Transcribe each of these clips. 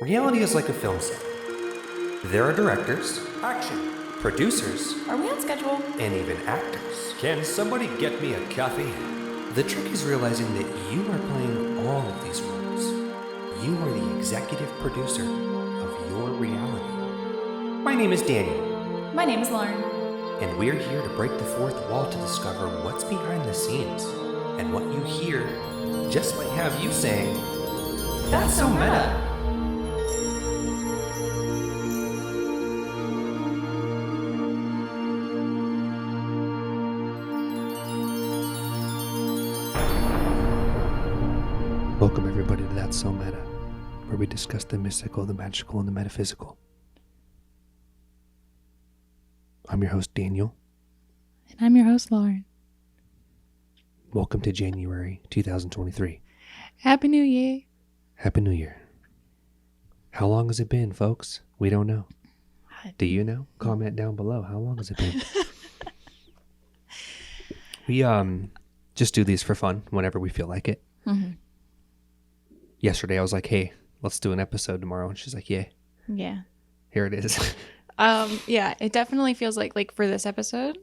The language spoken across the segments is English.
Reality is like a film set. There are directors, Action. producers, Are we on schedule? and even actors. Can somebody get me a coffee? The trick is realizing that you are playing all of these roles. You are the executive producer of your reality. My name is Daniel, My name is Lauren. and we're here to break the fourth wall to discover what's behind the scenes. And what you hear just might have you saying, "That's so meta." Welcome everybody to That's So Meta, where we discuss the mystical, the magical, and the metaphysical. I'm your host, Daniel. And I'm your host, Lauren. Welcome to January 2023. Happy New Year. Happy New Year. How long has it been, folks? We don't know. Do you know? Comment down below. How long has it been? We just do these for fun whenever we feel like it. Mm-hmm. Yesterday I was like, hey, let's do an episode tomorrow. And she's like, yeah, Yeah. here it is. Yeah, it definitely feels like for this episode,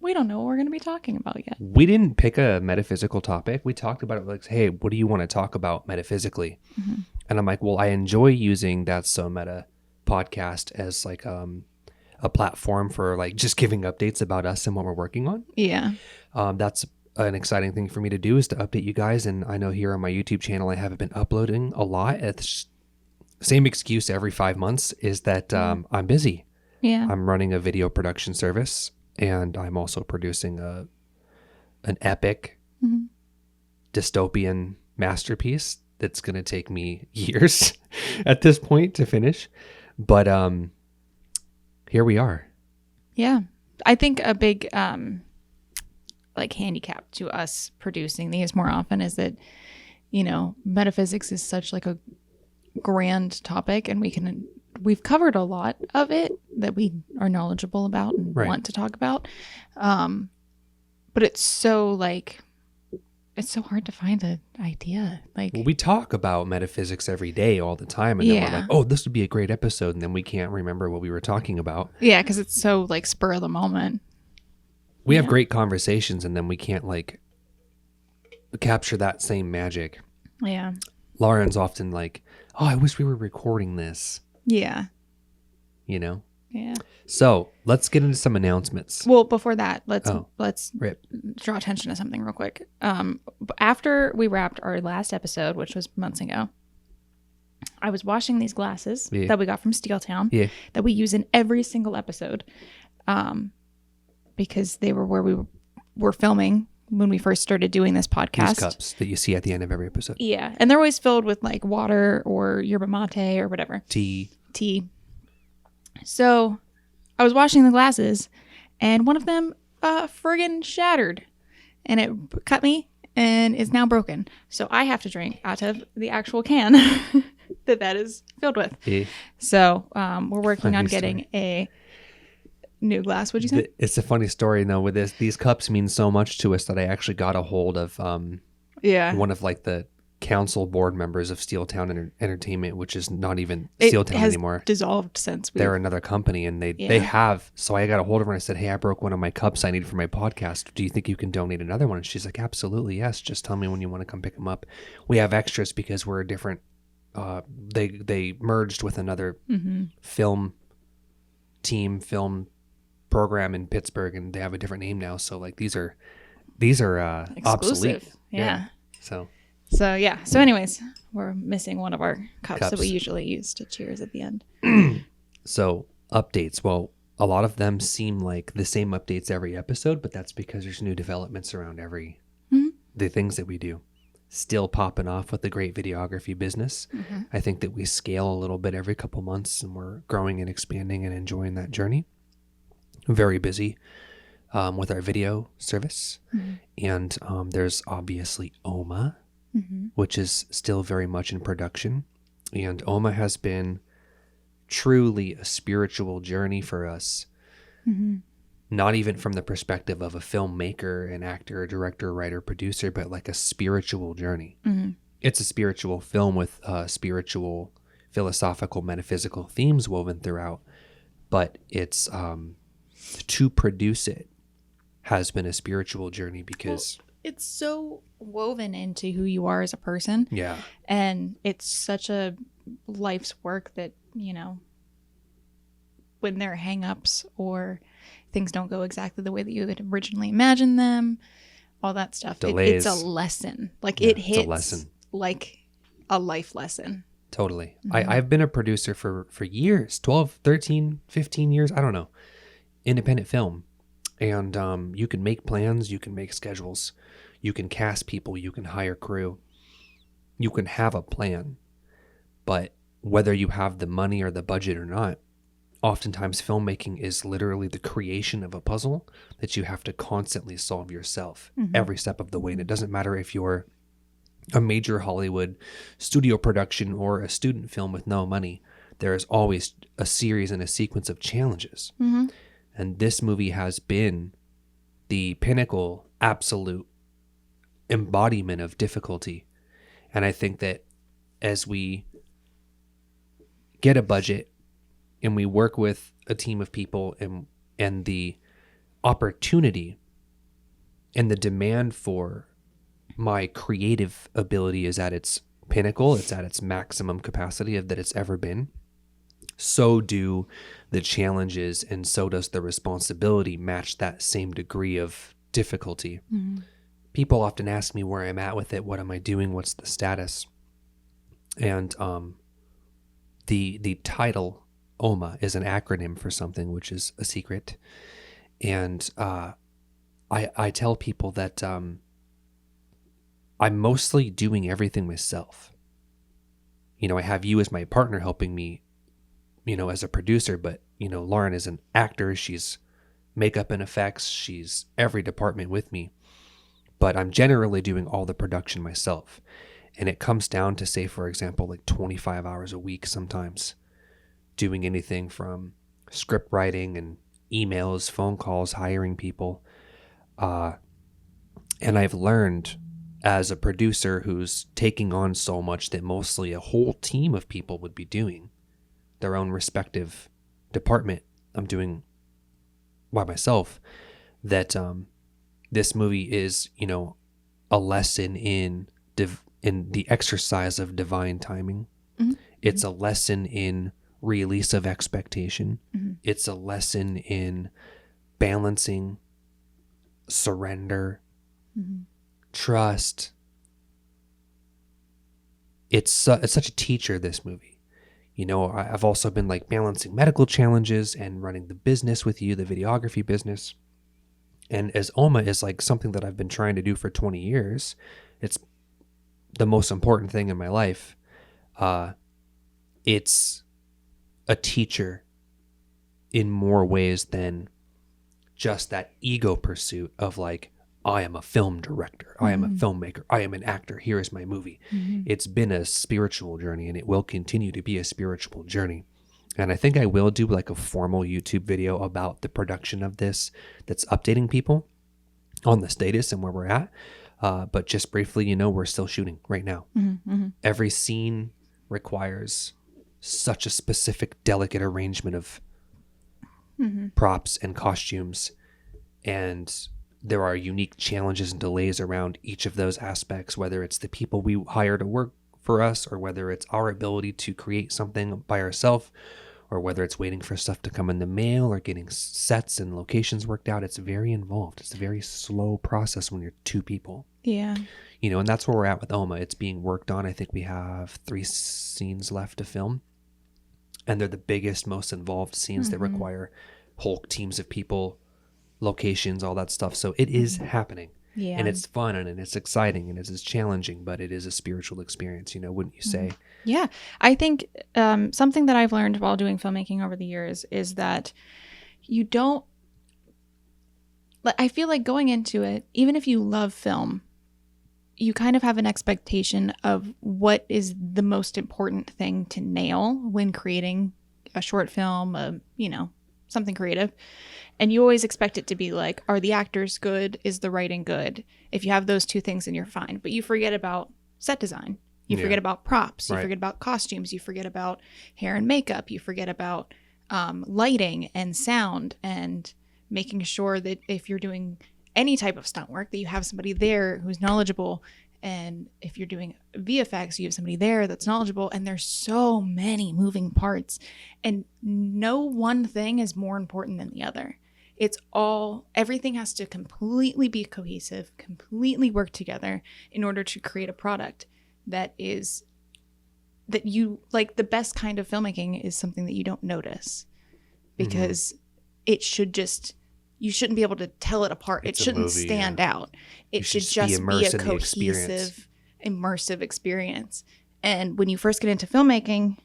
we don't know what we're going to be talking about yet. We didn't pick a metaphysical topic. We talked about it like, hey, what do you want to talk about metaphysically? Mm-hmm. And I'm like, well, I enjoy using That's So Meta podcast as like a platform for like just giving updates about us and what we're working on. Yeah. That's an exciting thing for me to do, is to update you guys. And I know here on my YouTube channel, I haven't been uploading a lot. It's same excuse every 5 months is that I'm busy. Yeah. I'm running a video production service, and I'm also producing an epic Mhm. dystopian masterpiece that's going to take me years at this point to finish. But here we are. Yeah. I think a big like handicap to us producing these more often is that, you know, metaphysics is such like a grand topic, and we've covered a lot of it that we are knowledgeable about and Right. want to talk about. But it's so hard to find an idea. Like, Well, we talk about metaphysics every day all the time, and then we're Yeah. like, oh, this would be a great episode, and then we can't remember what we were talking about. yeah, because it's so like spur of the moment. We have Yeah. great conversations, and then we can't like capture that same magic. Yeah. Lauren's often like, oh, I wish we were recording this, Yeah. you know? Yeah. So let's get into some announcements. Well, before that, let's Rip. draw attention to something real quick. After we wrapped our last episode, which was months ago, I was washing these glasses Yeah. that we got from Steeltown Yeah. that we use in every single episode, because they were where we were filming when we first started doing this podcast. These cups that you see at the end of every episode. Yeah, and they're always filled with like water or yerba mate or whatever. Tea. So I was washing the glasses, and one of them friggin' shattered, and it cut me and is now broken. So I have to drink out of the actual can that is filled with. Yeah. So we're working Funny on story. getting a new glass. What'd you say? It's a funny story though. With these cups mean so much to us that I actually got a hold of Yeah. one of like the council board members of Steeltown Entertainment, which is not even It Steeltown has anymore. dissolved since we. They're another company, and they Yeah. have. So I got a hold of her and I said, hey, I broke one of my cups I need for my podcast. Do you think you can donate another one? And she's like, absolutely, yes. Just tell me when you want to come pick them up. We have extras because we're a different. They merged with another film program in Pittsburgh, and they have a different name now. So like these are obsolete. Exclusive. Yeah. So So yeah. So anyways, we're missing one of our cups that we Cups. usually use to cheers at the end. So updates. Well, a lot of them seem like the same updates every episode, but that's because there's new developments around the things that we do. Still popping off with the great videography business. I think that we scale a little bit every couple months, and we're growing and expanding and enjoying that journey. Very busy with our video service. And there's obviously O.M.A, which is still very much in production. And O.M.A has been truly a spiritual journey for us. Not even from the perspective of a filmmaker, an actor, a director, writer, producer, but like a spiritual journey. It's a spiritual film with spiritual philosophical, metaphysical themes woven throughout, but it's to produce it has been a spiritual journey because it's so woven into who you are as a person. yeah, And it's such a life's work that, you know, when there are hang-ups or things don't go exactly the way that you had originally imagined them, all that stuff, delays. it's a lesson. Like Yeah, it it's hits a lesson. like a life lesson. Totally. I've been a producer for years, 12, 13, 15 years. I don't know. Independent film. And you can make plans. You can make schedules. You can cast people. You can hire crew. You can have a plan. But whether you have the money or the budget or not, oftentimes filmmaking is literally the creation of a puzzle that you have to constantly solve yourself every step of the way. And it doesn't matter if you're a major Hollywood studio production or a student film with no money. There is always a series and a sequence of challenges. And this movie has been the pinnacle, absolute embodiment of difficulty. And I think that as we get a budget and we work with a team of people and the opportunity and the demand for my creative ability is at its pinnacle, it's at its maximum capacity that it's ever been, so do the challenges and so does the responsibility match that same degree of difficulty. People often ask me where I'm at with it, what am I doing, what's the status? And the title O.M.A is an acronym for something which is a secret. And I tell people that I'm mostly doing everything myself. You know, I have you as my partner helping me, you know, as a producer, but, you know, Lauren is an actor. She's makeup and effects. She's every department with me. But I'm generally doing all the production myself. And it comes down to, say, for example, like 25 hours a week sometimes, doing anything from script writing and emails, phone calls, hiring people. And I've learned as a producer who's taking on so much that mostly a whole team of people would be doing their own respective department, I'm doing by myself, that this movie is, you know, a lesson in the exercise of divine timing. It's a lesson in release of expectation. It's a lesson in balancing surrender, trust. It's such a teacher, this movie. You know, I've also been like balancing medical challenges and running the business with you, the videography business. And as O.M.A is like something that I've been trying to do for 20 years, it's the most important thing in my life. It's a teacher in more ways than just that ego pursuit of like, I am a film director, I am a filmmaker, I am an actor, here is my movie. It's been a spiritual journey, and it will continue to be a spiritual journey. And I think I will do like a formal YouTube video about the production of this that's updating people on the status and where we're at. But just briefly, you know, we're still shooting right now. Every scene requires such a specific, delicate arrangement of props and costumes. And there are unique challenges and delays around each of those aspects, whether it's the people we hire to work for us, or whether it's our ability to create something by ourselves, or whether it's waiting for stuff to come in the mail or getting sets and locations worked out. It's very involved. It's a very slow process when you're two people. Yeah. You know, and that's where we're at with O.M.A. It's being worked on. I think we have 3 scenes left to film. And they're the biggest, most involved scenes that require whole teams of people, locations, all that stuff. So it is happening. Yeah. And it's fun and it's exciting and it's challenging, but it is a spiritual experience, you know, wouldn't you say? Yeah. I think something that I've learned while doing filmmaking over the years is that you don't, I feel like going into it, even if you love film, you kind of have an expectation of what is the most important thing to nail when creating a short film, you know, something creative. And you always expect it to be like, are the actors good? Is the writing good? If you have those two things, then you're fine. But you forget about set design. You Yeah. forget about props. You Right. forget about costumes. You forget about hair and makeup. You forget about lighting and sound, and making sure that if you're doing any type of stunt work, that you have somebody there who's knowledgeable. And if you're doing VFX, you have somebody there that's knowledgeable. And there's so many moving parts, and no one thing is more important than the other. It's all, everything has to completely be cohesive, completely work together in order to create a product that is, that you like. The best kind of filmmaking is something that you don't notice, because it should just, you shouldn't be able to tell it apart. It's it a shouldn't movie, stand out. It should should be just be immersed a in the experience. cohesive, immersive experience. And when you first get into filmmaking,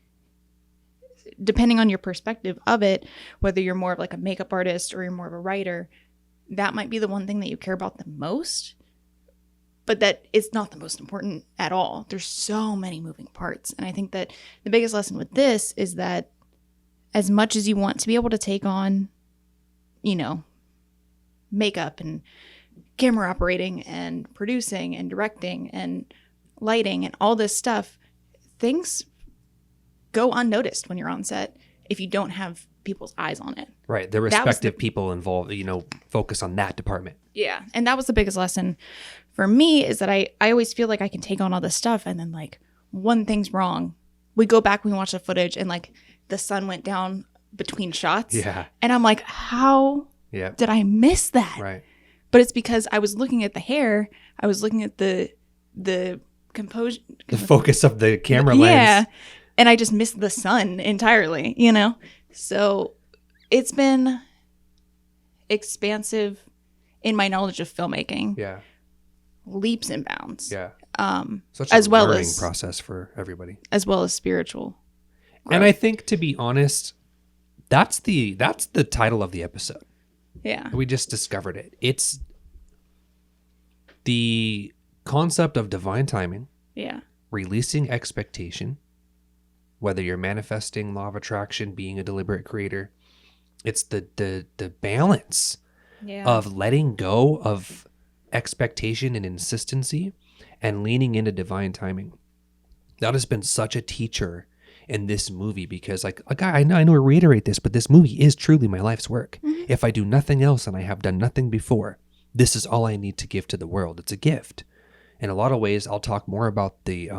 depending on your perspective of it, whether you're more of like a makeup artist or you're more of a writer, that might be the one thing that you care about the most, but that it's not the most important at all. There's so many moving parts. And I think that the biggest lesson with this is that as much as you want to be able to take on, you know, makeup and camera operating and producing and directing and lighting and all this stuff, things go unnoticed when you're on set if you don't have people's eyes on it. Right. The respective people involved, focus on that department. Yeah. And that was the biggest lesson for me, is that I always feel like I can take on all this stuff, and then like one thing's wrong. We go back, we watch the footage, and like the sun went down between shots. Yeah. And I'm like, how did I miss that? Right. But it's because I was looking at the hair. I was looking at the composure. The focus of the camera lens. Yeah. And I just missed the sun entirely, So it's been expansive in my knowledge of filmmaking. Yeah. Leaps and bounds. Yeah. Such as a well learning as process for everybody. As well as spiritual growth. And I think, to be honest, that's the title of the episode. Yeah. We just discovered it. It's the concept of divine timing. Yeah. Releasing expectation, whether you're manifesting law of attraction, being a deliberate creator. It's the balance of letting go of expectation and insistency and leaning into divine timing. That has been such a teacher in this movie, because I know I reiterate this, but this movie is truly my life's work. Mm-hmm. If I do nothing else, and I have done nothing before, this is all I need to give to the world. It's a gift. In a lot of ways, I'll talk more about the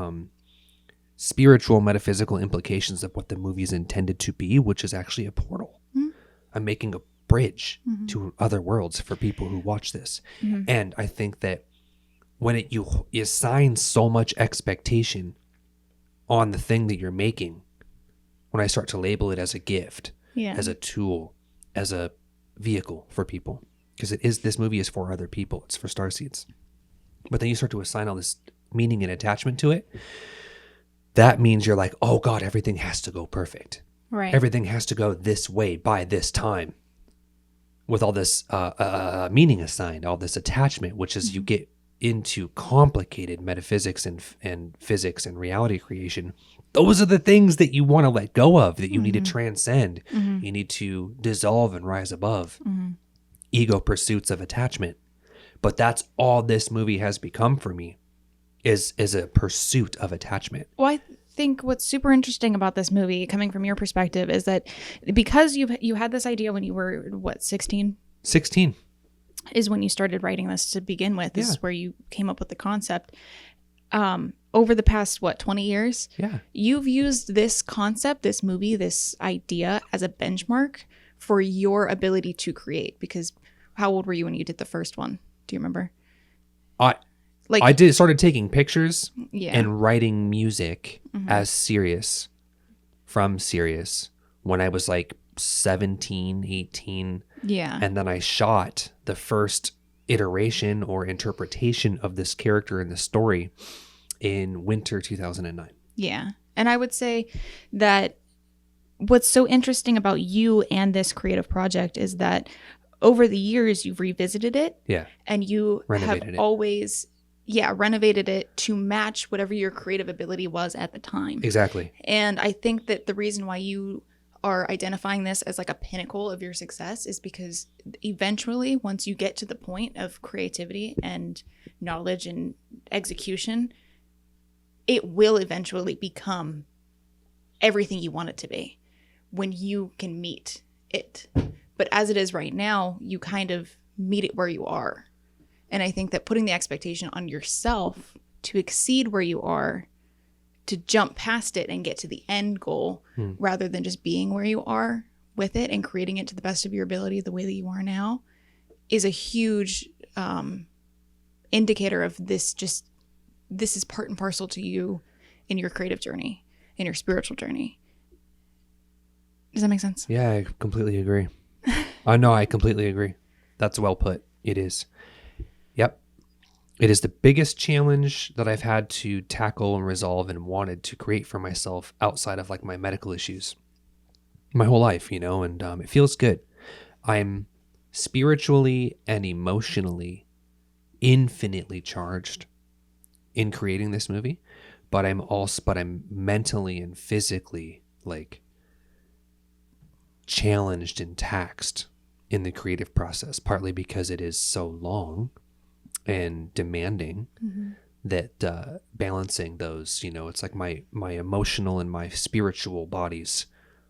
spiritual, metaphysical implications of what the movie is intended to be, which is actually a portal. Mm-hmm. I'm making a bridge to other worlds for people who watch this. Mm-hmm. And I think that when you assign so much expectation on the thing that you're making, when I start to label it as a gift, as a tool, as a vehicle for people, because this movie is for other people, it's for starseeds. But then you start to assign all this meaning and attachment to it. That means you're like, oh God, everything has to go perfect. Right. Everything has to go this way by this time, with all this meaning assigned, all this attachment, which is you get into complicated metaphysics and physics and reality creation. Those are the things that you want to let go of, that you need to transcend. You need to dissolve and rise above ego pursuits of attachment. But that's all this movie has become for me, is a pursuit of attachment. Well, I think what's super interesting about this movie, coming from your perspective, is that because you had this idea when you were, 16? 16. Is when you started writing this to begin with. This is where you came up with the concept. Over the past, 20 years? Yeah. You've used this concept, this movie, this idea as a benchmark for your ability to create. Because how old were you when you did the first one? Do you remember? I started taking pictures and writing music as serious when I was 17, 18. Yeah. And then I shot the first iteration or interpretation of this character in the story in winter 2009. Yeah. And I would say that what's so interesting about you and this creative project is that over the years you've revisited it. Yeah. And you renovated have always renovated it to match whatever your creative ability was at the time. Exactly. And I think that the reason why you are identifying this as a pinnacle of your success is because eventually, once you get to the point of creativity and knowledge and execution, it will eventually become everything you want it to be when you can meet it. But as it is right now, you kind of meet it where you are. And I think that putting the expectation on yourself to exceed where you are, to jump past it and get to the end goal, rather than just being where you are with it and creating it to the best of your ability the way that you are now, is a huge indicator of this is part and parcel to you in your creative journey, in your spiritual journey. Does that make sense? Yeah, I completely agree. No, I completely agree. That's well put. It is. Yep. It is the biggest challenge that I've had to tackle and resolve and wanted to create for myself outside of like my medical issues my whole life, you know, and it feels good. I'm spiritually and emotionally infinitely charged in creating this movie, but I'm mentally and physically like challenged and taxed in the creative process, partly because it is so long and demanding that balancing those, you know, it's like my emotional and my spiritual bodies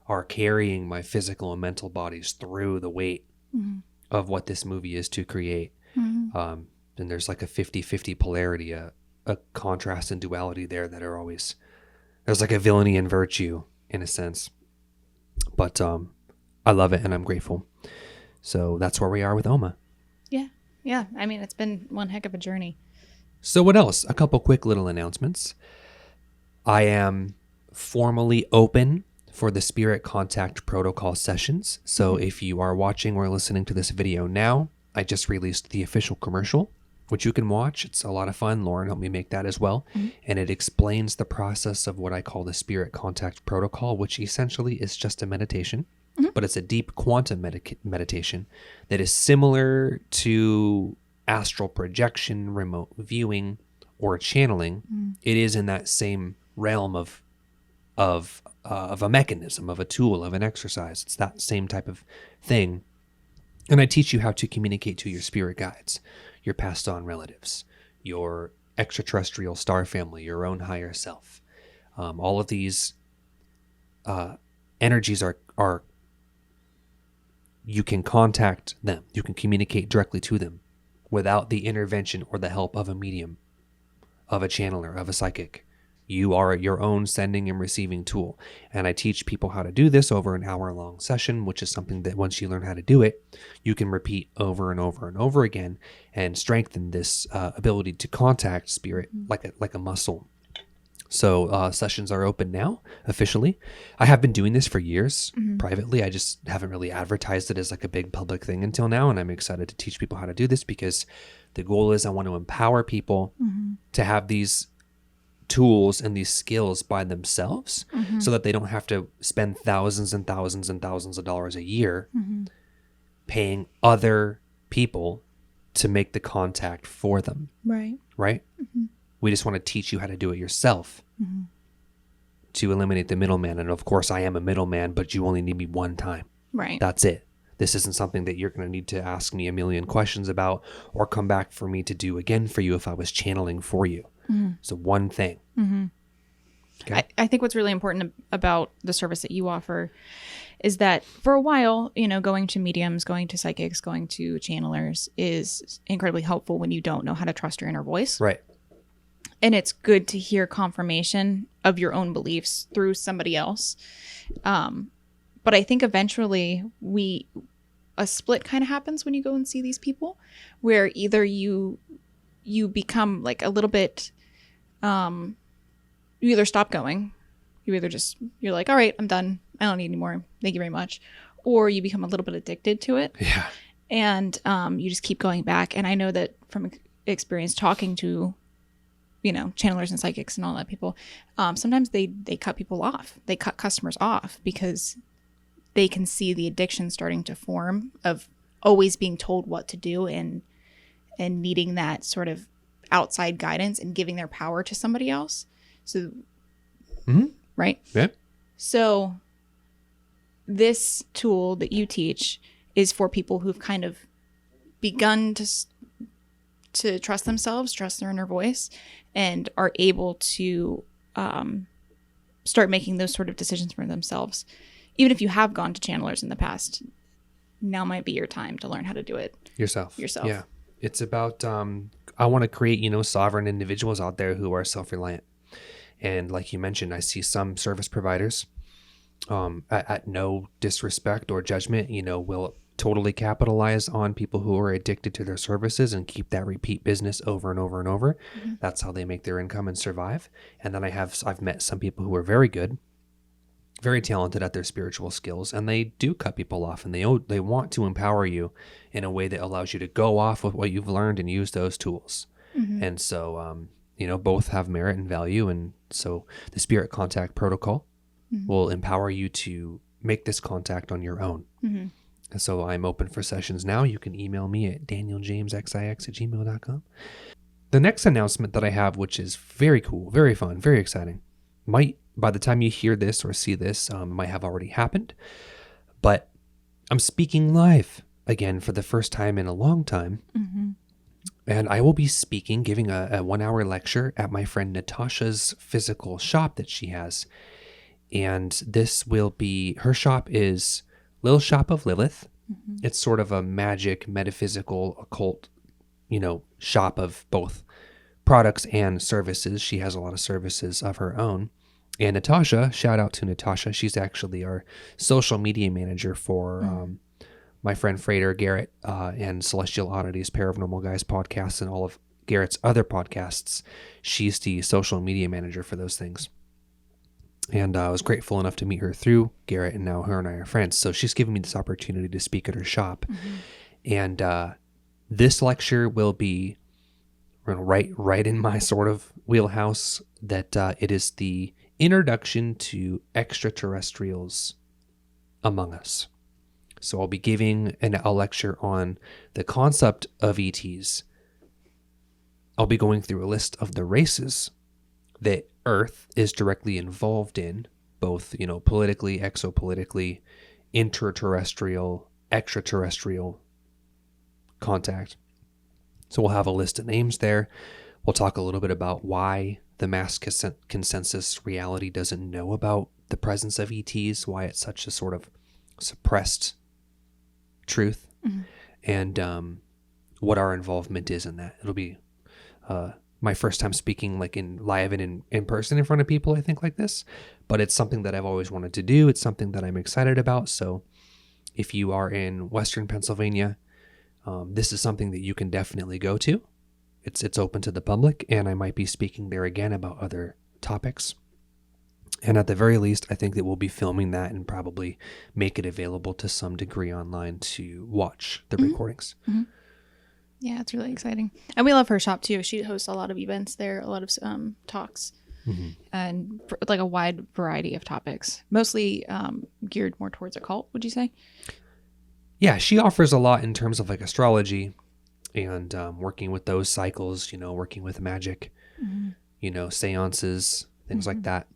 are carrying my physical and mental bodies through the weight of what this movie is to create. And there's like a 50-50 polarity, a contrast and duality there that are always, there's like a villainy and virtue in a sense. But I love it and I'm grateful. So that's where we are with O.M.A. Yeah. Yeah. I mean, it's been one heck of a journey. So what else? A couple quick little announcements. I am formally open for the Spirit Contact Protocol sessions. So if you are watching or listening to this video now, I just released the official commercial, which you can watch. It's a lot of fun. Lauren helped me make that as well. And it explains the process of what I call the Spirit Contact Protocol, which essentially is just a meditation, but it's a deep quantum meditation that is similar to astral projection, remote viewing, or channeling. It is in that same realm of a mechanism, of a tool, of an exercise. It's that same type of thing. And I teach you how to communicate to your spirit guides, your passed on relatives, your extraterrestrial star family, your own higher self. All of these energies are, you can contact them. You can communicate directly to them without the intervention or the help of a medium, of a channeler, of a psychic. You are your own sending and receiving tool. And I teach people how to do this over an hour-long session, which is something that once you learn how to do it, you can repeat over and over and over again and strengthen this ability to contact spirit like a muscle. So sessions are open now, officially. I have been doing this for years privately. I just haven't really advertised it as like a big public thing until now. And I'm excited to teach people how to do this because the goal is I want to empower people to have these tools and these skills by themselves so that they don't have to spend thousands and thousands and thousands of dollars a year paying other people to make the contact for them. Right? We just want to teach you how to do it yourself to eliminate the middleman. And of course, I am a middleman, but you only need me one time. Right. That's it. This isn't something that you're going to need to ask me a million questions about or come back for me to do again for you if I was channeling for you. So one thing. Okay. I think what's really important about the service that you offer is that for a while, you know, going to mediums, going to psychics, going to channelers is incredibly helpful when you don't know how to trust your inner voice. Right. And it's good to hear confirmation of your own beliefs through somebody else. But I think eventually a split kind of happens when you go and see these people where either you become like a little bit, you either stop going, you're like, all right, I'm done. I don't need any more. Thank you very much. Or you become a little bit addicted to it. Yeah. And you just keep going back. And I know that from experience talking to, you know, channelers and psychics and all that people, sometimes they cut people off. They cut customers off because they can see the addiction starting to form of always being told what to do and needing that sort of outside guidance and giving their power to somebody else. So, right? Yeah. So this tool that you teach is for people who've kind of begun to trust themselves, trust their inner voice, and are able to start making those sort of decisions for themselves. Even if you have gone to channelers in the past, now might be your time to learn how to do it yourself. yourself. Yeah. It's about, I want to create, sovereign individuals out there who are self-reliant. And like you mentioned, I see some service providers, at no disrespect or judgment, will totally capitalize on people who are addicted to their services and keep that repeat business over and over and over. Mm-hmm. That's how they make their income and survive. And then I've met some people who are very good, very talented at their spiritual skills, and they do cut people off, and they want to empower you in a way that allows you to go off with what you've learned and use those tools. Mm-hmm. And so, both have merit and value. And so the Spirit Contact Protocol will empower you to make this contact on your own. Mm-hmm. And so I'm open for sessions now. You can email me at danieljamesxix@gmail.com. The next announcement that I have, which is very cool, very fun, very exciting, might, by the time you hear this or see this, might have already happened. But I'm speaking live again for the first time in a long time. Mm-hmm. And I will be speaking, giving a 1-hour lecture at my friend Natasha's physical shop that she has. And this will be, her shop is Little Shop of Lilith. Mm-hmm. It's sort of a magic, metaphysical, occult, shop of both products and services. She has a lot of services of her own. And Natasha, shout out to Natasha. She's actually our social media manager for my friend Frater Garrett and Celestial Oddities, Paranormal Guys podcast, and all of Garrett's other podcasts. She's the social media manager for those things. And I was grateful enough to meet her through Garrett, and now her and I are friends. So she's given me this opportunity to speak at her shop. Mm-hmm. And this lecture will be right in my sort of wheelhouse, that it is the introduction to extraterrestrials among us. So I'll be giving a lecture on the concept of ETs. I'll be going through a list of the races that Earth is directly involved in, both, politically, exopolitically, interterrestrial, extraterrestrial contact. So we'll have a list of names there. We'll talk a little bit about why the mass consensus reality doesn't know about the presence of ETs, why it's such a sort of suppressed truth, and what our involvement is in that. It'll be my first time speaking like in live and in person in front of people, I think, like this, but it's something that I've always wanted to do. It's something that I'm excited about. So if you are in Western Pennsylvania, this is something that you can definitely go to. It's open to the public, and I might be speaking there again about other topics. And at the very least, I think that we'll be filming that and probably make it available to some degree online to watch the recordings. Mm-hmm. Yeah, it's really exciting. And we love her shop too. She hosts a lot of events there, a lot of talks, and like a wide variety of topics, mostly geared more towards occult, would you say? Yeah, she offers a lot in terms of like astrology and working with those cycles, working with magic, seances, things like that.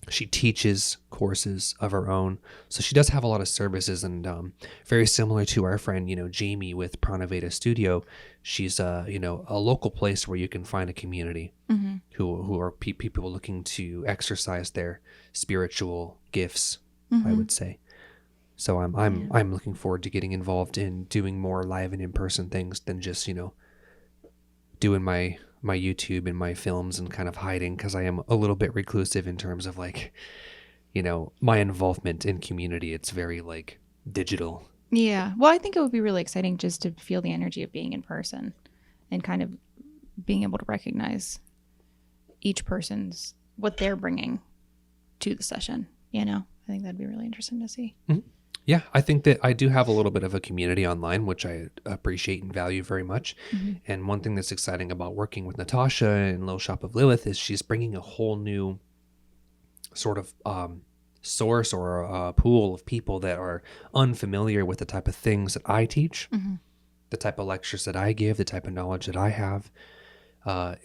She teaches courses of her own. So she does have a lot of services, and very similar to our friend, Jamie with Pranaveda Studio. She's a local place where you can find a community who are people looking to exercise their spiritual gifts, I would say. So I'm looking forward to getting involved in doing more live and in-person things than just, doing my YouTube and my films and kind of hiding, because I am a little bit reclusive in terms of like, my involvement in community. It's very like digital. Yeah. Well, I think it would be really exciting just to feel the energy of being in person and kind of being able to recognize each person's, what they're bringing to the session. I think that'd be really interesting to see. Mm-hmm. Yeah, I think that I do have a little bit of a community online, which I appreciate and value very much. And one thing that's exciting about working with Natasha and Little Shop of Lilith is she's bringing a whole new sort of source or a pool of people that are unfamiliar with the type of things that I teach, the type of lectures that I give, the type of knowledge that I have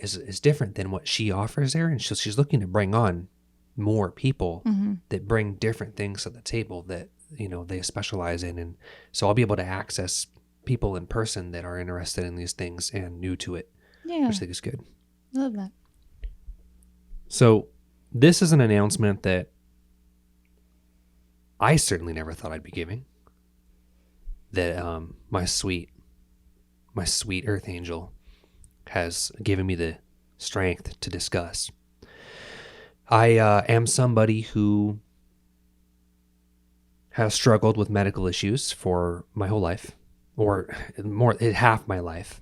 is different than what she offers there. And so she's looking to bring on more people that bring different things to the table that they specialize in. And so I'll be able to access people in person that are interested in these things and new to it, which I think is good. I love that. So this is an announcement that I certainly never thought I'd be giving. That my sweet earth angel has given me the strength to discuss. I am somebody who has struggled with medical issues for my whole life, or more, half my life.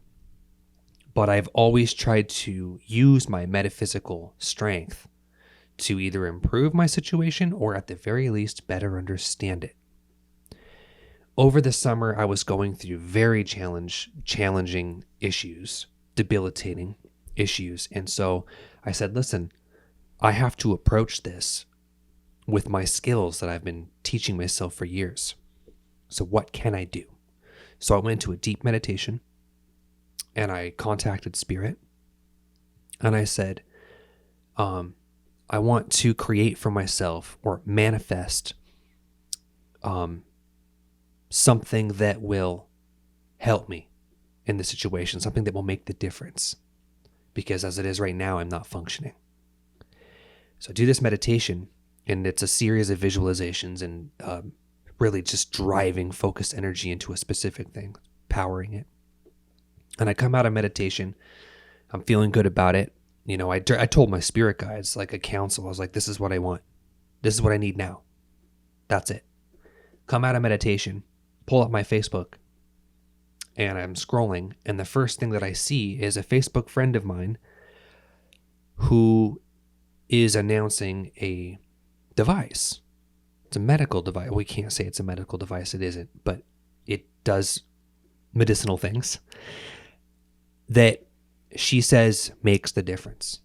But I've always tried to use my metaphysical strength to either improve my situation or at the very least better understand it. Over the summer, I was going through very challenging issues, debilitating issues. And so I said, listen, I have to approach this with my skills that I've been teaching myself for years. So what can I do? So I went into a deep meditation and I contacted Spirit and I said, I want to create for myself or manifest something that will help me in the situation, something that will make the difference. Because as it is right now, I'm not functioning. So I do this meditation, and it's a series of visualizations and really just driving focused energy into a specific thing, powering it. And I come out of meditation, I'm feeling good about it. You know, I told my spirit guides, like a council, I was like, this is what I want. This is what I need now. That's it. Come out of meditation, pull up my Facebook, and I'm scrolling, and the first thing that I see is a Facebook friend of mine who is announcing a device. It's a medical device. We can't say it's a medical device. It isn't, but it does medicinal things that she says makes the difference.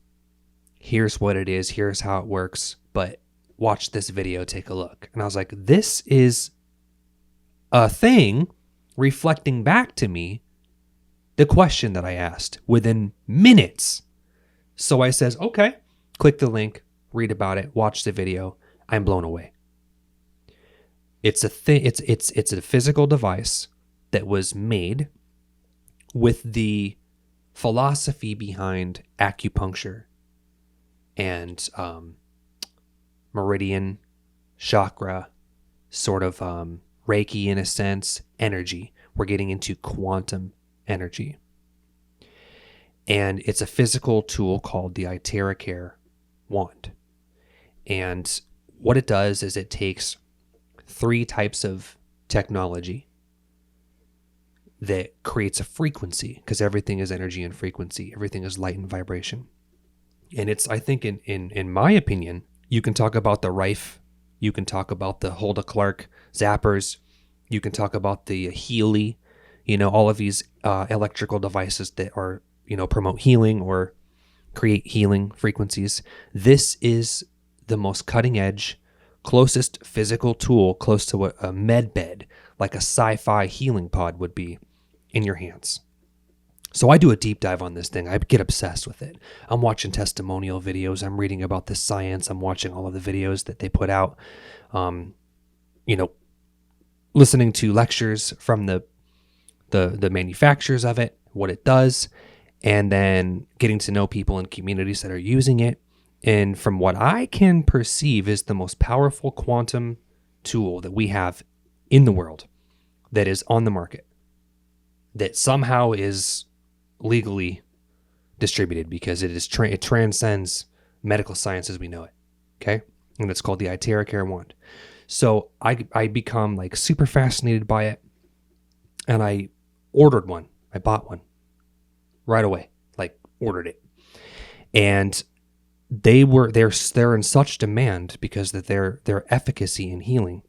Here's what it is. Here's how it works. But watch this video. Take a look. And I was like, this is a thing reflecting back to me the question that I asked within minutes. So I says, okay, click the link, read about it, watch the video. I'm blown away. It's a thing. It's a physical device that was made with the philosophy behind acupuncture and meridian, chakra, sort of Reiki in a sense, energy. We're getting into quantum energy. And it's a physical tool called the Iteracare wand. And what it does is it takes 3 types of technology that creates a frequency, because everything is energy and frequency. Everything is light and vibration. And it's, I think, in my opinion, you can talk about the Rife, you can talk about the Hulda Clark zappers, you can talk about the Healy, all of these electrical devices that are, promote healing or create healing frequencies. This is the most cutting edge, closest physical tool, close to what a med bed, like a sci-fi healing pod would be, in your hands. So I do a deep dive on this thing. I get obsessed with it. I'm watching testimonial videos. I'm reading about the science. I'm watching all of the videos that they put out. Listening to lectures from the manufacturers of it, what it does, and then getting to know people in communities that are using it. And from what I can perceive is the most powerful quantum tool that we have in the world that is on the market, that somehow is legally distributed because it transcends medical science as we know it. Okay. And it's called the Iteracare wand. So I become like super fascinated by it, and I ordered one. I bought one right away, like ordered it. And they're in such demand because of their efficacy in healing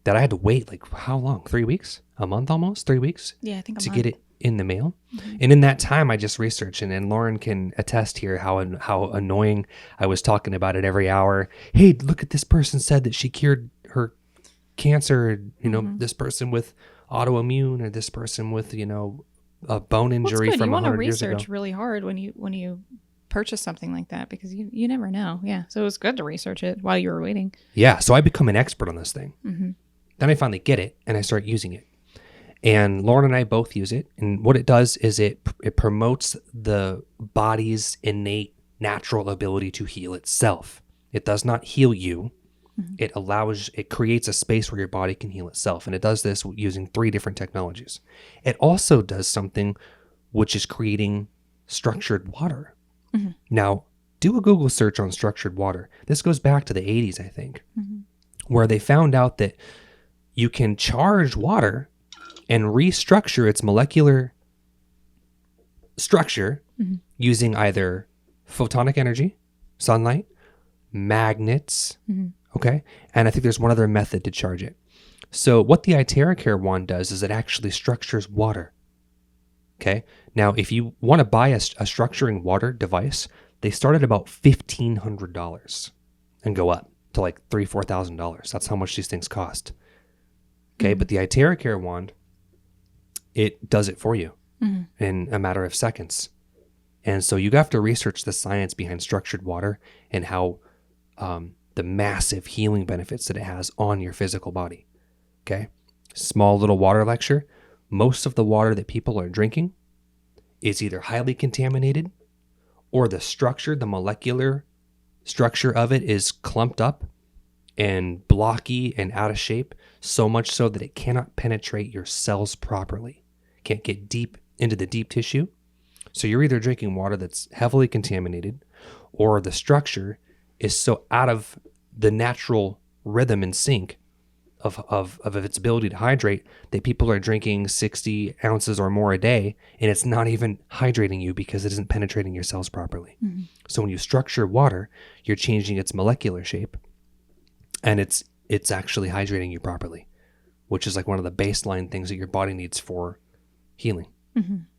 that I had to wait like how long? 3 weeks? A month almost? 3 weeks? Yeah, I think to get it in the mail. Mm-hmm. And in that time I just researched, and Lauren can attest here how annoying I was talking about it every hour. Hey, look at this person said that she cured her cancer, this person with autoimmune, or this person with, a bone injury from 100 years ago. You want to research really hard when you purchase something like that, because you never know. Yeah. So it was good to research it while you were waiting. Yeah. So I become an expert on this thing. Mm-hmm. Then I finally get it and I start using it. And Lauren and I both use it. And what it does is it promotes the body's innate natural ability to heal itself. It does not heal you. It creates a space where your body can heal itself. And it does this using 3 different technologies. It also does something which is creating structured water. Now, do a Google search on structured water. This goes back to the 80s, I think, where they found out that you can charge water and restructure its molecular structure using either photonic energy, sunlight, magnets, okay? And I think there's one other method to charge it. So what the IteraCare wand does is it actually structures water, okay? Now, if you want to buy a structuring water device, they start at about $1,500 and go up to like $3,000, $4,000. That's how much these things cost, okay? But the IteraCare wand, it does it for you in a matter of seconds. And so you have to research the science behind structured water and how the massive healing benefits that it has on your physical body. Okay. Small little water lecture. Most of the water that people are drinking is either highly contaminated or the molecular structure of it is clumped up and blocky and out of shape, so much so that it cannot penetrate your cells properly. Can't get deep into the deep tissue. So you're either drinking water that's heavily contaminated, or the structure is so out of the natural rhythm and sync of its ability to hydrate that people are drinking 60 ounces or more a day, and it's not even hydrating you because it isn't penetrating your cells properly. So when you structure water, you're changing its molecular shape, and it's actually hydrating you properly, which is like one of the baseline things that your body needs for healing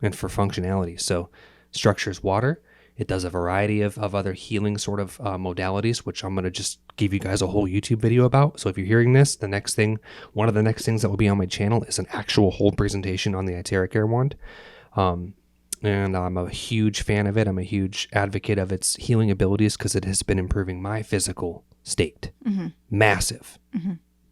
and for functionality. So structures water. It does a variety of other healing sort of modalities, which I'm going to just give you guys a whole YouTube video about. So if you're hearing this, one of the next things that will be on my channel is an actual whole presentation on the IteraCare wand. And I'm a huge fan of it. I'm a huge advocate of its healing abilities because it has been improving my physical state. Massive.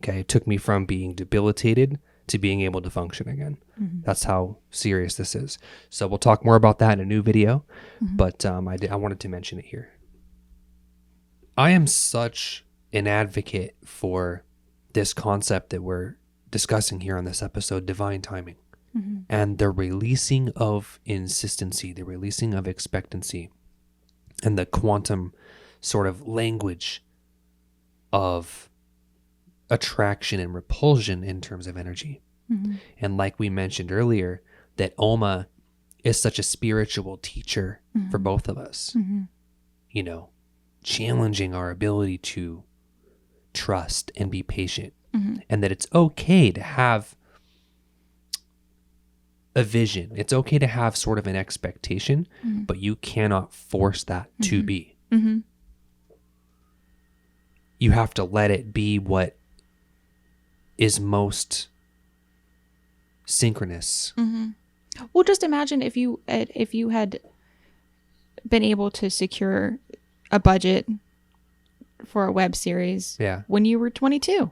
Okay. It took me from being debilitated to being able to function again. That's how serious this is. So we'll talk more about that in a new video, but I wanted to mention it here. I am such an advocate for this concept that we're discussing here on this episode, divine timing, and the releasing of insistency, the releasing of expectancy, and the quantum sort of language of attraction and repulsion in terms of energy. And like we mentioned earlier, that O.M.A is such a spiritual teacher for both of us, you know, challenging our ability to trust and be patient, and that it's okay to have a vision. It's okay to have sort of an expectation, but you cannot force that to be. You have to let it be what is most synchronous. Well, just imagine if you had been able to secure a budget for a web series when you were 22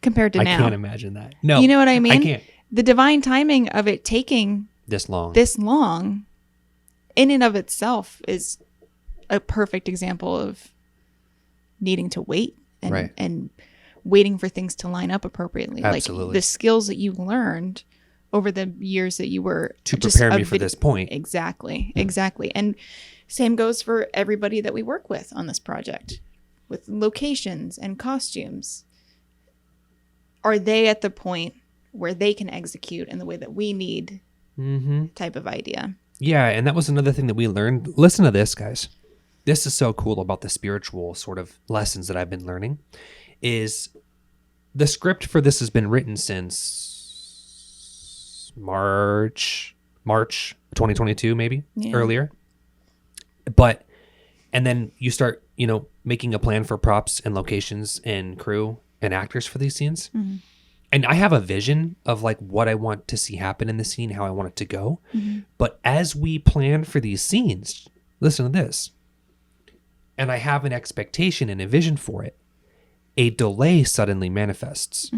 compared to now. I can't imagine that. No. You know what I mean? I can't. The divine timing of it taking this long in and of itself is a perfect example of needing to wait and waiting for things to line up appropriately. Absolutely. Like the skills that you learned over the years that you were to prepare me for this point. Exactly. And same goes for everybody that we work with on this project, with locations and costumes. Are they at the point where they can execute in the way that we need type of idea? Yeah. And that was another thing that we learned. Listen to this, guys. This is so cool about the spiritual sort of lessons that I've been learning. Is the script for this has been written since March 2022, maybe earlier. And then you start, making a plan for props and locations and crew and actors for these scenes. And I have a vision of like what I want to see happen in the scene, how I want it to go. But as we plan for these scenes, listen to this. And I have an expectation and a vision for it. A delay suddenly manifests.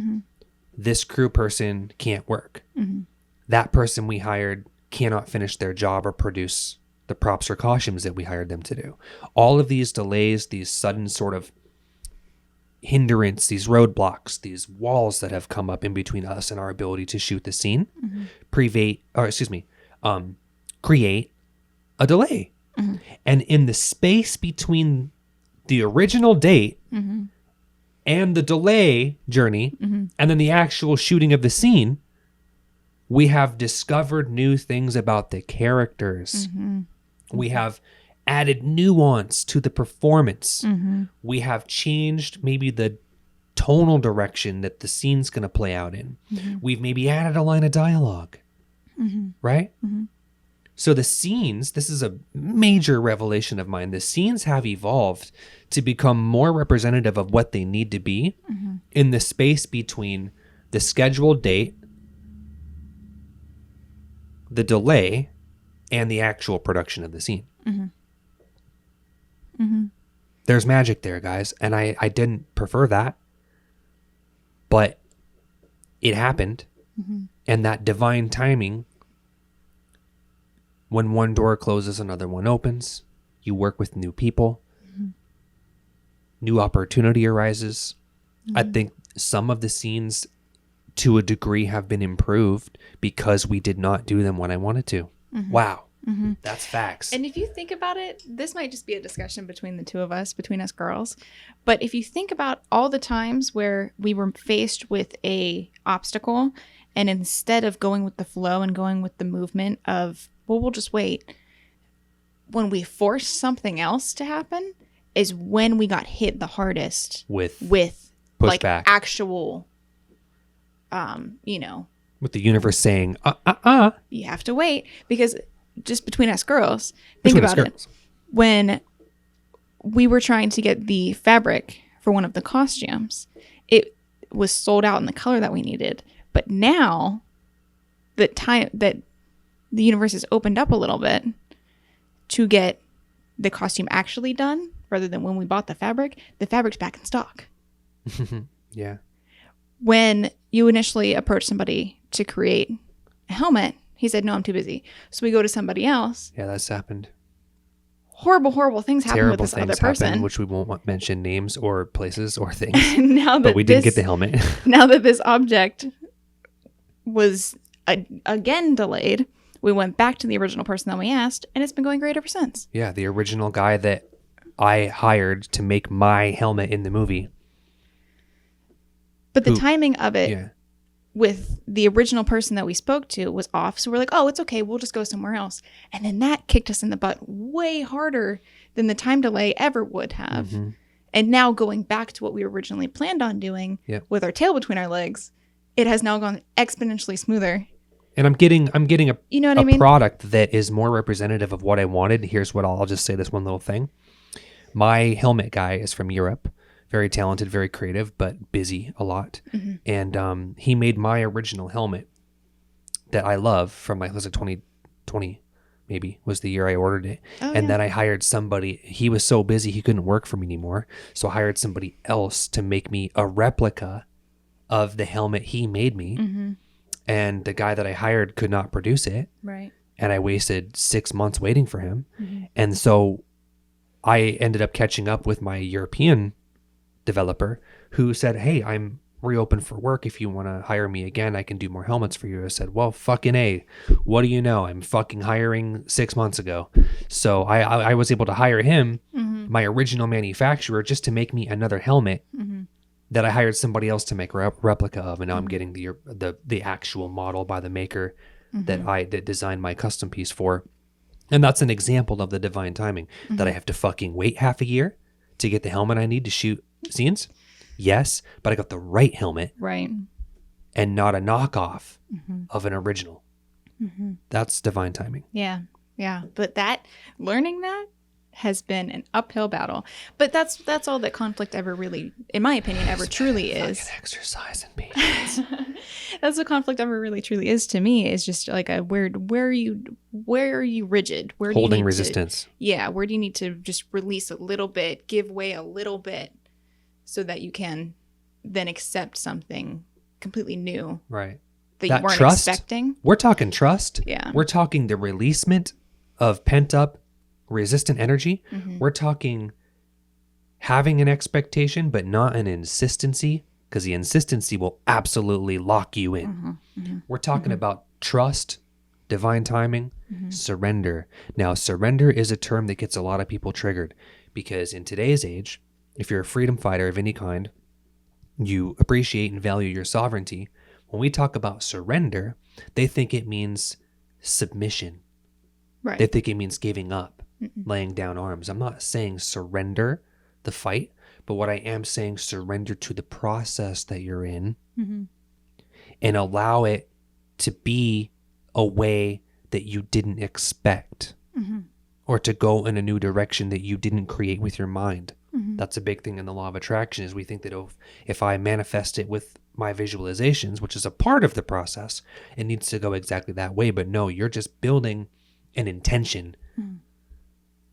This crew person can't work. That person we hired cannot finish their job or produce the props or costumes that we hired them to do. All of these delays, these sudden sort of hindrance, these roadblocks, these walls that have come up in between us and our ability to shoot the scene, create a delay. And in the space between the original date and the delay journey and then the actual shooting of the scene, we have discovered new things about the characters. We have added nuance to the performance. We have changed maybe the tonal direction that the scene's going to play out in. We've maybe added a line of dialogue, right? So the scenes, this is a major revelation of mine. The scenes have evolved to become more representative of what they need to be in the space between the scheduled date, the delay, and the actual production of the scene. There's magic there, guys. And I didn't prefer that, but it happened. And that divine timing, when one door closes, another one opens. You work with new people. New opportunity arises. I think some of the scenes, to a degree, have been improved because we did not do them when I wanted to. Wow. That's facts. And if you think about it, this might just be a discussion between the two of us, between us girls. But if you think about all the times where we were faced with a obstacle, and instead of going with the flow and going with the movement of, well, we'll just wait, when we forced something else to happen is when we got hit the hardest with like pushback. Actual, with the universe saying, you have to wait. Because just between us girls, think about it. When we were trying to get the fabric for one of the costumes, it was sold out in the color that we needed. But now the time that the universe has opened up a little bit to get the costume actually done, rather than when we bought the fabric's back in stock. Yeah. When you initially approach somebody to create a helmet, he said, no, I'm too busy. So we go to somebody else. Yeah, that's happened. Horrible things happen with this other person. Happen, which we won't mention names or places or things. But we didn't get the helmet. Now that this object was again delayed, we went back to the original person that we asked, and it's been going great ever since. Yeah, the original guy that I hired to make my helmet in the movie. But the timing of it with the original person that we spoke to was off. So we're like, oh, it's okay. We'll just go somewhere else. And then that kicked us in the butt way harder than the time delay ever would have. And now going back to what we originally planned on doing with our tail between our legs, it has now gone exponentially smoother. And I'm getting a, you know what I mean? Product that is more representative of what I wanted. Here's what I'll just say this one little thing. My helmet guy is from Europe. Very talented, very creative, but busy a lot. And he made my original helmet that I love from was it 2020 maybe was the year I ordered it. Then I hired somebody. He was so busy he couldn't work for me anymore. So I hired somebody else to make me a replica of the helmet he made me. And the guy that I hired could not produce it. Right. And I wasted 6 months waiting for him. And so I ended up catching up with my European developer who said, hey, I'm reopened for work. If you want to hire me again, I can do more helmets for you. I said, well, fucking A, what do you know? I'm fucking hiring 6 months ago. So I was able to hire him, my original manufacturer, just to make me another helmet that I hired somebody else to make a replica of. And now I'm getting the actual model by the maker that designed my custom piece for. And that's an example of the divine timing that I have to fucking wait half a year to get the helmet I need to shoot scenes. Yes, but I got the right helmet. Right. And not a knockoff of an original. That's divine timing. Yeah. Yeah. But learning that has been an uphill battle. But that's all that conflict ever really, in my opinion, ever truly is. An exercise in patience. That's what conflict ever really truly is to me. Is just like a where are you rigid? Where do holding you need resistance? Where do you need to just release a little bit, give way a little bit, so that you can then accept something completely new, right? That you weren't trust, expecting. We're talking trust. Yeah. We're talking the releasement of pent up resistant energy. We're talking having an expectation, but not an insistency, because the insistency will absolutely lock you in. We're talking about trust, divine timing, surrender. Now, surrender is a term that gets a lot of people triggered because in today's age, if you're a freedom fighter of any kind, you appreciate and value your sovereignty. When we talk about surrender, they think it means submission. Right. They think it means giving up, laying down arms. I'm not saying surrender the fight, but what I am saying, surrender to the process that you're in and allow it to be a way that you didn't expect or to go in a new direction that you didn't create with your mind. That's a big thing in the law of attraction is we think that if I manifest it with my visualizations, which is a part of the process, it needs to go exactly that way. But no, you're just building an intention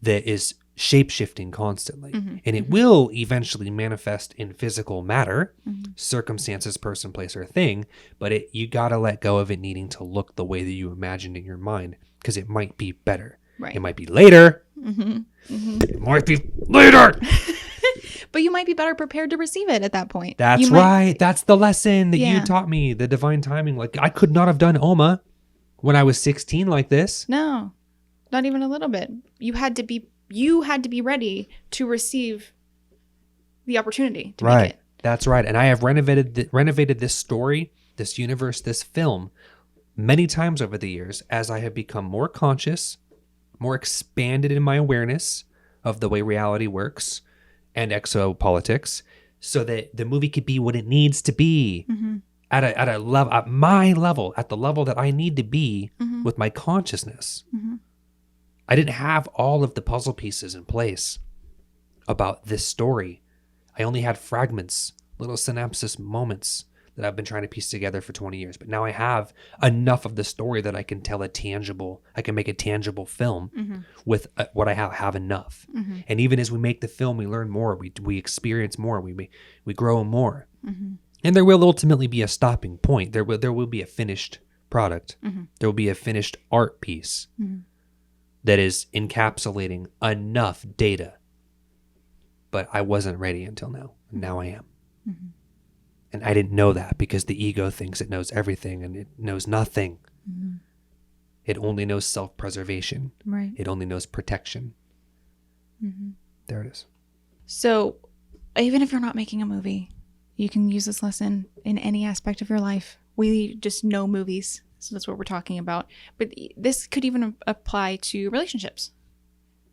that is shape-shifting constantly. And it will eventually manifest in physical matter, circumstances, person, place, or thing, but you got to let go of it needing to look the way that you imagined in your mind because it might be better. Right. It might be later. It might be later. But you might be better prepared to receive it at that point. That's right. That's the lesson that you taught me, the divine timing. Like I could not have done O.M.A when I was 16 like this. No, not even a little bit. You had to be ready to receive the opportunity to make it. That's right. And I have renovated this story, this universe, this film many times over the years as I have become more conscious, more expanded in my awareness of the way reality works and exopolitics, so that the movie could be what it needs to be at a level, at my level, at the level that I need to be with my consciousness. I didn't have all of the puzzle pieces in place about this story. I only had fragments, little synapses moments that I've been trying to piece together for 20 years. But now I have enough of the story that I can I can make a tangible film with what I have enough. And even as we make the film, we learn more, we experience more, we grow more. And there will ultimately be a stopping point. There will be a finished product. There will be a finished art piece that is encapsulating enough data. But I wasn't ready until now. Now I am. And I didn't know that because the ego thinks it knows everything and it knows nothing. It only knows self-preservation. Right. It only knows protection. There it is. So even if you're not making a movie, you can use this lesson in any aspect of your life. We just know movies, so that's what we're talking about. But this could even apply to relationships.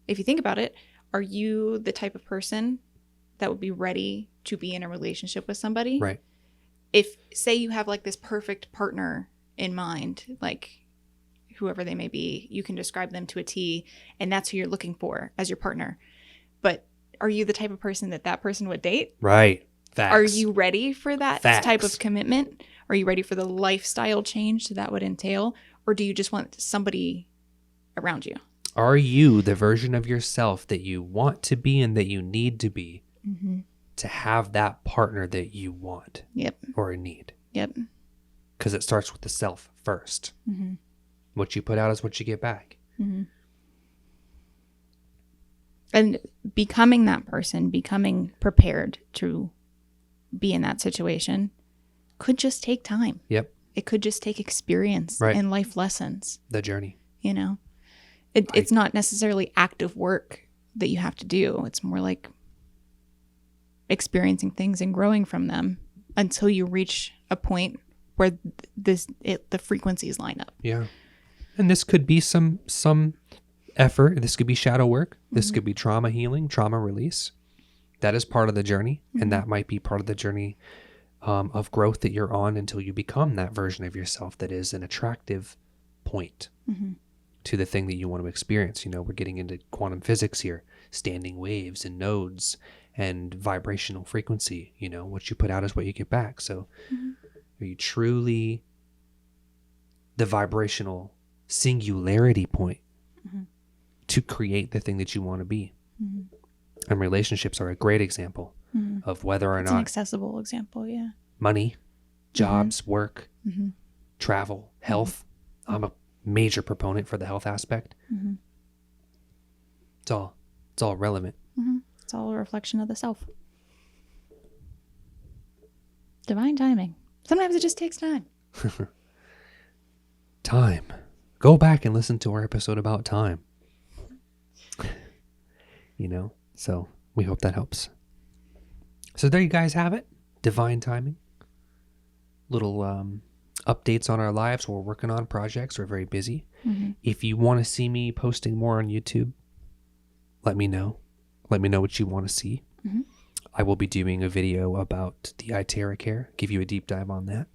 If you think about it, are you the type of person that would be ready to be in a relationship with somebody? Right. If, say, you have like this perfect partner in mind, like whoever they may be, you can describe them to a T, and that's who you're looking for as your partner. But are you the type of person that person would date? Right. Facts. Are you ready for that Facts. type of commitment? Are you ready for the lifestyle change that would entail? Or do you just want somebody around you? Are you the version of yourself that you want to be and that you need to be to have that partner that you want or need? Yep. Because it starts with the self first. What you put out is what you get back. And becoming that person, becoming prepared to be in that situation could just take time. Yep. It could just take experience and life lessons. The journey. You know, it's not necessarily active work that you have to do. It's more like experiencing things and growing from them until you reach a point where the frequencies line up. Yeah. And this could be some effort. This could be shadow work. This could be trauma healing, trauma release. That is part of the journey. And that might be part of the journey of growth that you're on until you become that version of yourself that is an attractive point to the thing that you want to experience. You know, we're getting into quantum physics here, standing waves and nodes and vibrational frequency. You know, what you put out is what you get back. So are you truly the vibrational singularity point to create the thing that you want to be? And relationships are a great example of whether or It's not an accessible example, yeah. money, jobs, work, travel, health. I'm a major proponent for the health aspect. It's all relevant. It's all a reflection of the self. Divine timing. Sometimes it just takes time. Time. Go back and listen to our episode about time. So we hope that helps. So there you guys have it. Divine timing. Little updates on our lives. We're working on projects. We're very busy. If you want to see me posting more on YouTube, let me know. Let me know what you want to see. I will be doing a video about the iTerra care, give you a deep dive on that.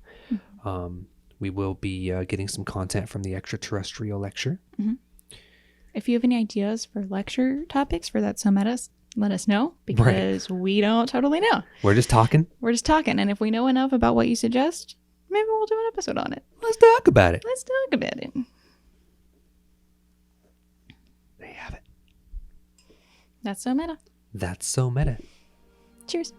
We will be getting some content from the extraterrestrial lecture. If you have any ideas for lecture topics for that O.M.A, let us know, because we don't totally know. We're just talking. And if we know enough about what you suggest, maybe we'll do an episode on it. Let's talk about it. That's O.M.A. That's so meta. Cheers.